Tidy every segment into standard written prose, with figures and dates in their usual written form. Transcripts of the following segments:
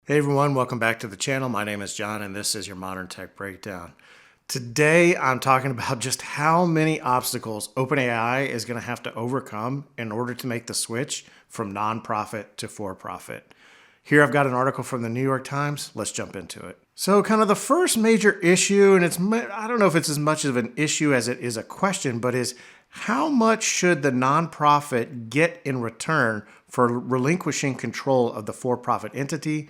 Hey everyone, welcome back to the channel. My name is John and this is your Modern Tech Breakdown. Today I'm talking about just how many obstacles OpenAI is going to have to overcome in order to make the switch from nonprofit to for-profit. Here I've got an article from the New York Times. Let's jump into it. So kind of the first major issue, and I don't know if it's as much of an issue as it is a question, but is how much should the nonprofit get in return for relinquishing control of the for-profit entity?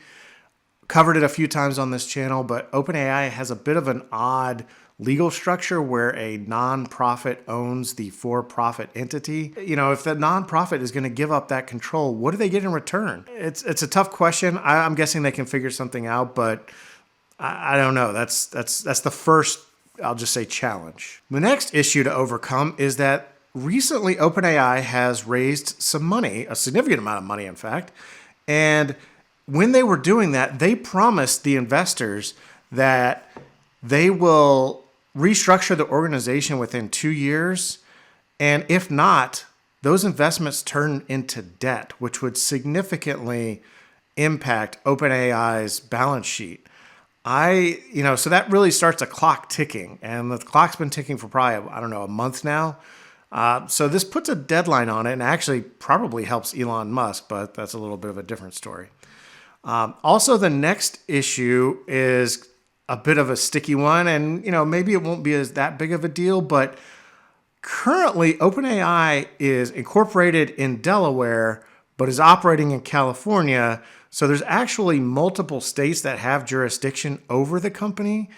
Covered it a few times on this channel, but OpenAI has a bit of an odd legal structure where a nonprofit owns the for-profit entity. You know, if the nonprofit is going to give up that control, what do they get in return? It's a tough question. I'm guessing they can figure something out, but I don't know. That's the first, I'll just say, challenge. The next issue to overcome is that recently OpenAI has raised some money, a significant amount of money, in fact, and when they were doing that, they promised the investors that they will restructure the organization within 2 years. And if not, those investments turn into debt, which would significantly impact OpenAI's balance sheet. So that really starts a clock ticking. And the clock's been ticking for probably, I don't know, a month now. So this puts a deadline on it and actually probably helps Elon Musk, but that's a little bit of a different story. Also, the next issue is a bit of a sticky one, and maybe it won't be that big of a deal, but currently OpenAI is incorporated in Delaware, but is operating in California. So there's actually multiple states that have jurisdiction over the company,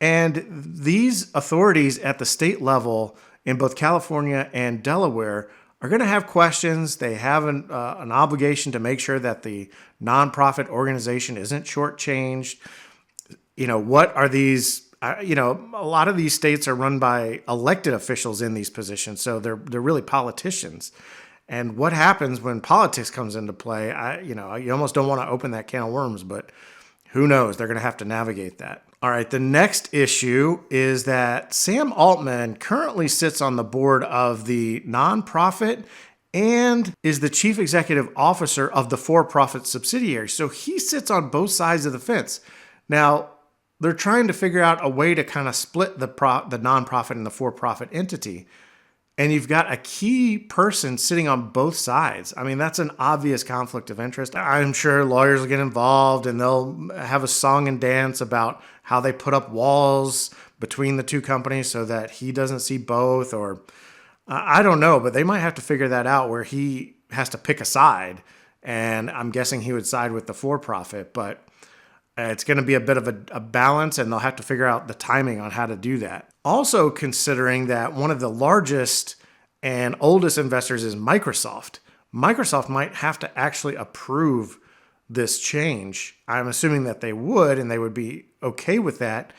and these authorities at the state level in both California and Delaware are going to have questions. They have an obligation to make sure that the nonprofit organization isn't shortchanged. What are these? A lot of these states are run by elected officials in these positions, so they're really politicians. And what happens when politics comes into play? You almost don't want to open that can of worms, but who knows? They're going to have to navigate that. All right, the next issue is that Sam Altman currently sits on the board of the nonprofit and is the chief executive officer of the for-profit subsidiary. So he sits on both sides of the fence. Now, they're trying to figure out a way to kind of split the nonprofit and the for-profit entity. And you've got a key person sitting on both sides. I mean, that's an obvious conflict of interest. I'm sure lawyers will get involved and they'll have a song and dance about how they put up walls between the two companies so that he doesn't see both, or I don't know, but they might have to figure that out where he has to pick a side. And I'm guessing he would side with the for-profit, but it's going to be a bit of a balance, and they'll have to figure out the timing on how to do that. Also, considering that one of the largest and oldest investors is Microsoft, Microsoft might have to actually approve this change. I'm assuming that they would, and they would be okay with that.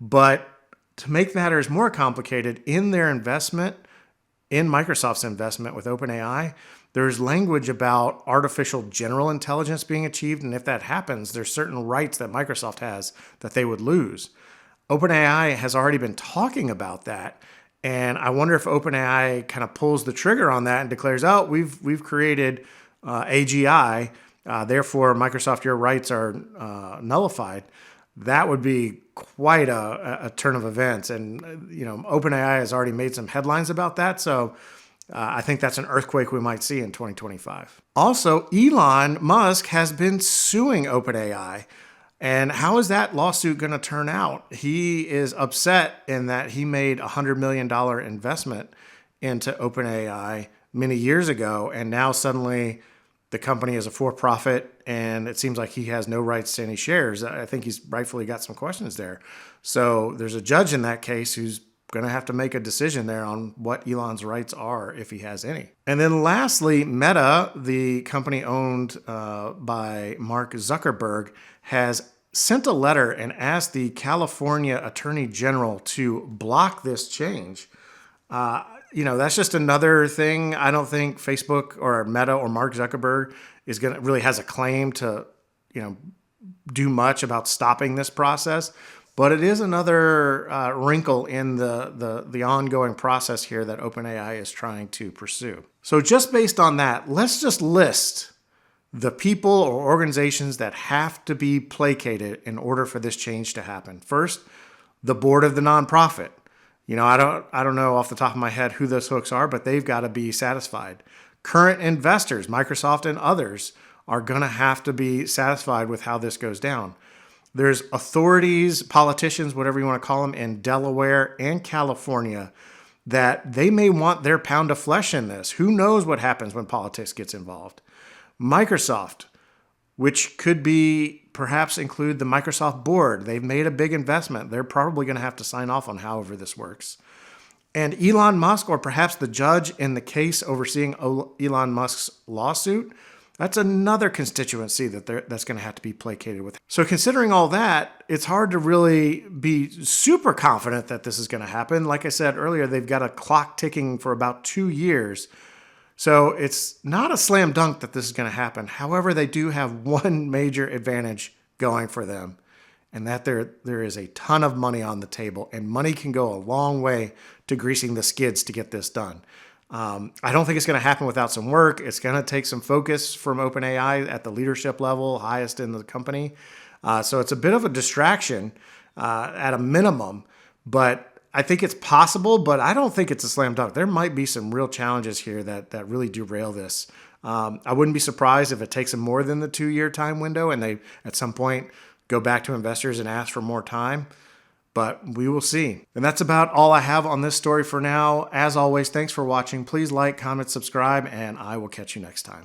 But to make matters more complicated, in their investment, in Microsoft's investment with OpenAI, there's language about artificial general intelligence being achieved. And if that happens, there's certain rights that Microsoft has that they would lose. OpenAI has already been talking about that. And I wonder if OpenAI kind of pulls the trigger on that and declares, oh, we've created AGI, therefore Microsoft, your rights are nullified. That would be quite a turn of events. And, OpenAI has already made some headlines about that. So I think that's an earthquake we might see in 2025. Also, Elon Musk has been suing OpenAI. And how is that lawsuit going to turn out? He is upset in that he made a $100 million investment into OpenAI many years ago, and now suddenly the company is a for-profit, and it seems like he has no rights to any shares. I think he's rightfully got some questions there. So there's a judge in that case who's going to have to make a decision there on what Elon's rights are, if he has any. And then lastly, Meta, the company owned by Mark Zuckerberg, has sent a letter and asked the California Attorney General to block this change. That's just another thing. I don't think Facebook or Meta or Mark Zuckerberg really has a claim to, do much about stopping this process. But it is another wrinkle in the ongoing process here that OpenAI is trying to pursue. So just based on that, let's just list the people or organizations that have to be placated in order for this change to happen. First, the board of the nonprofit. I don't know off the top of my head who those folks are, but they've got to be satisfied. Current investors, Microsoft and others, are going to have to be satisfied with how this goes down. There's authorities, politicians, whatever you want to call them, in Delaware and California that they may want their pound of flesh in this. Who knows what happens when politics gets involved? Microsoft, which could be perhaps include the Microsoft board. They've made a big investment. They're probably going to have to sign off on however this works. And Elon Musk, or perhaps the judge in the case overseeing Elon Musk's lawsuit, that's another constituency that's going to have to be placated with. So considering all that, it's hard to really be super confident that this is going to happen. Like I said earlier, they've got a clock ticking for about 2 years. So it's not a slam dunk that this is going to happen. However, they do have one major advantage going for them, and that there is a ton of money on the table, and money can go a long way to greasing the skids to get this done. I don't think it's going to happen without some work. It's going to take some focus from OpenAI at the leadership level, highest in the company. So it's a bit of a distraction at a minimum, but I think it's possible, but I don't think it's a slam dunk. There might be some real challenges here that really derail this. I wouldn't be surprised if it takes them more than the 2-year time window and they at some point go back to investors and ask for more time. But we will see. And that's about all I have on this story for now. As always, thanks for watching. Please like, comment, subscribe, and I will catch you next time.